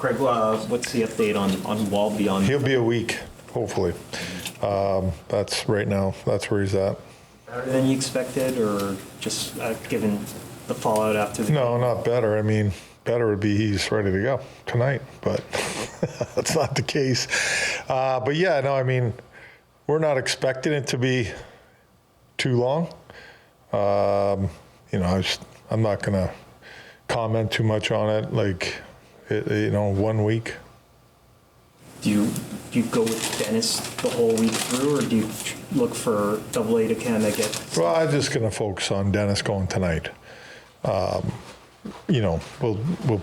Craig, what's the update on Walby? He'll be a week, hopefully. That's right now. That's where he's at. Better than you expected, or just given the fallout after the No, not better. I mean, better would be he's ready to go tonight, but that's not the case. But yeah, no, I mean, we're not expecting it to be too long. I'm not going to comment too much on it. Like, 1 week. Do you go with Dennis the whole week through, or do you look for AA to kind of get? Well, I'm just going to focus on Dennis going tonight. We'll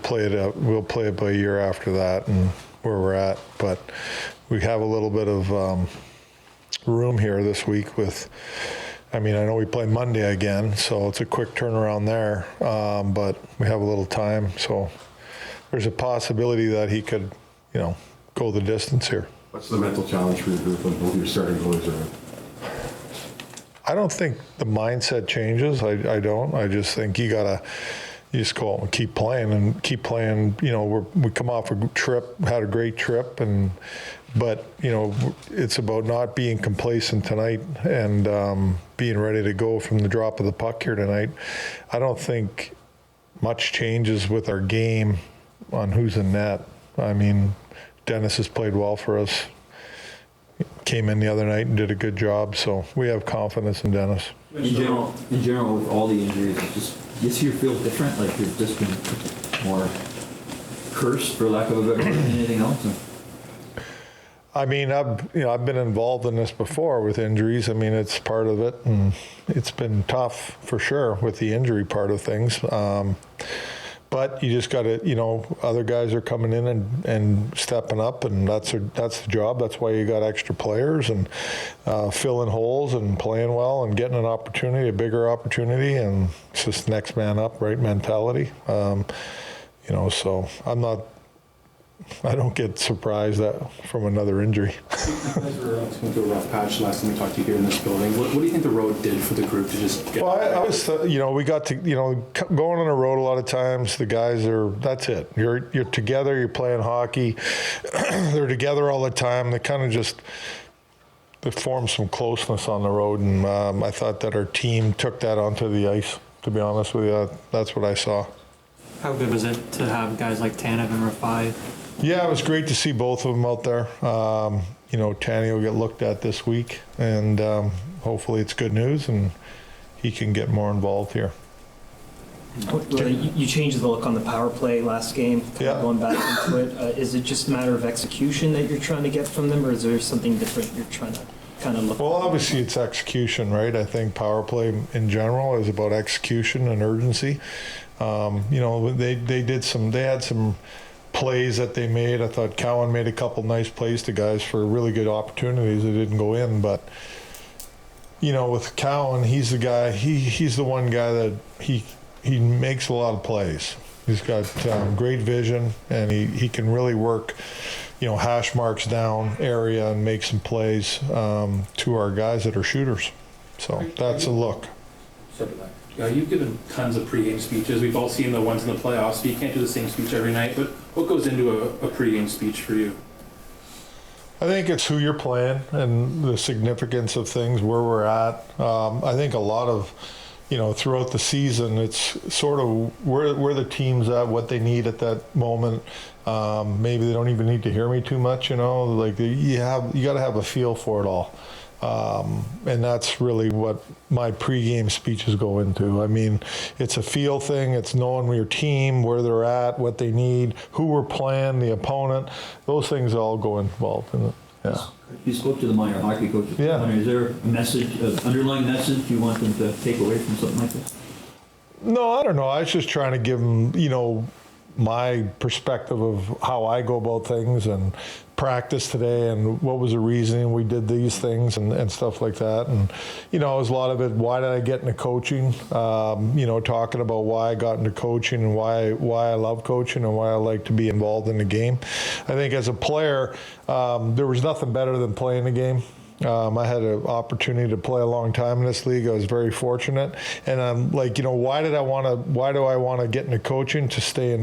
play it out. We'll play it by a year after that and where we're at. But we have a little bit of room here this week with. I mean, I know we play Monday again, so it's a quick turnaround there. But we have a little time, so there's a possibility that he could, go the distance here. What's the mental challenge for your group when both your starting goalies are out? I don't think the mindset changes. I don't. I just think you just go out and keep playing. We come off a trip, had a great trip, but it's about not being complacent tonight and being ready to go from the drop of the puck here tonight. I don't think much changes with our game on who's in net. I mean, Dennis has played well for us. Came in the other night and did a good job, so we have confidence in Dennis. In general, with all the injuries, this year feels different. Like you've just been more cursed, for lack of a better word, than anything else. I mean, I've been involved in this before with injuries. I mean, it's part of it, and it's been tough for sure with the injury part of things. But you just got to, other guys are coming in and stepping up, and that's the job. That's why you got extra players and filling holes and playing well and getting an opportunity, a bigger opportunity, and it's just next man up, right mentality. So I don't get surprised from another injury. You guys were going through a rough patch last time we talked to you here in this building. What do you think the road did for the group to just get? Well, I was, we got to, going on the road a lot of times. The guys that's it. You're together. You're playing hockey. They're together all the time. They kind of they formed some closeness on the road, and I thought that our team took that onto the ice. To be honest with you, that's what I saw. How good was it to have guys like Tanev and Rafai? Yeah, it was great to see both of them out there. Tanny will get looked at this week, and hopefully it's good news and he can get more involved here. You changed the look on the power play last game, going back into it. Is it just a matter of execution that you're trying to get from them, or is there something different you're trying to kind of look? Well, obviously it's execution, right? I think power play in general is about execution and urgency. They had some plays that they made. I thought Cowan made a couple nice plays to guys for really good opportunities that didn't go in. But, with Cowan, he's the guy, he's the one guy that he makes a lot of plays. He's got great vision, and he can really work, hash marks down area and make some plays to our guys that are shooters. So that's a look. You've given tons of pregame speeches. We've all seen the ones in the playoffs, but you can't do the same speech every night. But what goes into a pregame speech for you? I think it's who you're playing and the significance of things, where we're at. I think a lot of, throughout the season, it's sort of where the team's at, what they need at that moment. Maybe they don't even need to hear me too much, like you got to have a feel for it all. And that's really what my pregame speeches go into. I mean, it's a feel thing. It's knowing your team, where they're at, what they need, who we're playing, the opponent. Those things all go involved in it. Yeah. You spoke to the minor hockey coaches. Yeah. Is there a message, an underlying message you want them to take away from something like this? No, I don't know. I was just trying to give them, my perspective of how I go about things and practice today and what was the reasoning we did these things and stuff like that. And, it was a lot of it, why did I get into coaching? Talking about why I got into coaching and why I love coaching and why I like to be involved in the game. I think as a player, there was nothing better than playing the game. I had an opportunity to play a long time in this league. I was very fortunate, and I'm like, why do I want to get into coaching? To stay in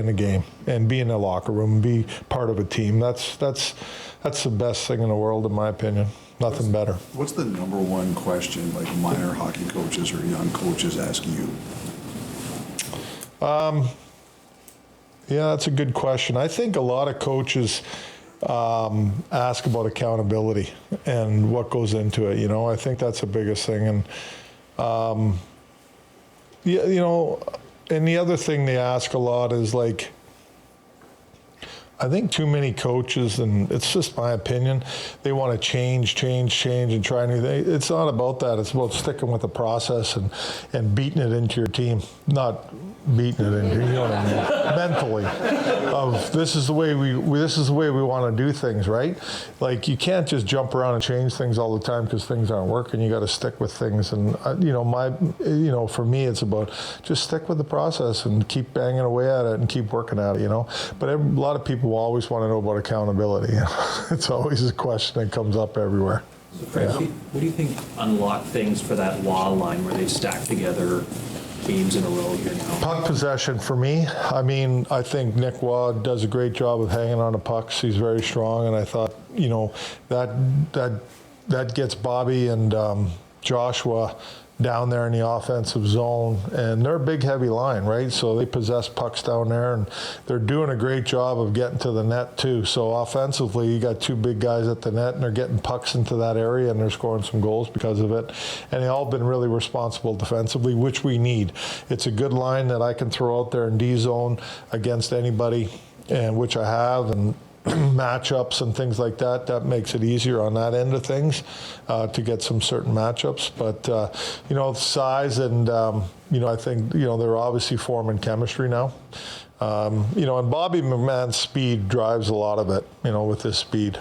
the game and be in the locker room, and be part of a team. That's the best thing in the world, in my opinion. Nothing better. What's the number one question like minor hockey coaches or young coaches ask you? Yeah, that's a good question. I think a lot of coaches ask about accountability and what goes into it. I think that's the biggest thing. And and the other thing they ask a lot is like, I think too many coaches, and it's just my opinion, they want to change, and try new things. It's not about that. It's about sticking with the process and beating it into your team, not beating it into, you know what I mean, mentally. Of this is the way we want to do things, right? Like you can't just jump around and change things all the time because things aren't working. You got to stick with things, and for me, it's about just stick with the process and keep banging away at it and keep working at it. But a lot of people always want to know about accountability. It's always a question that comes up everywhere. Fred, what do you think unlocked things for that Law line where they've stacked together games in a row here now? Puck possession for me. I mean, I think Nick Waugh does a great job of hanging on to pucks. He's very strong, and I thought, that gets Bobby and Joshua down there in the offensive zone, and they're a big, heavy line, right? So they possess pucks down there, and they're doing a great job of getting to the net too. So offensively, you got two big guys at the net, and they're getting pucks into that area, and they're scoring some goals because of it. And they all been really responsible defensively, which we need. It's a good line that I can throw out there in D zone against anybody, and which I have, and matchups and things like that. That makes it easier on that end of things to get some certain matchups. But size and I think they're obviously forming chemistry now. And Bobby McMahon's speed drives a lot of it. With his speed.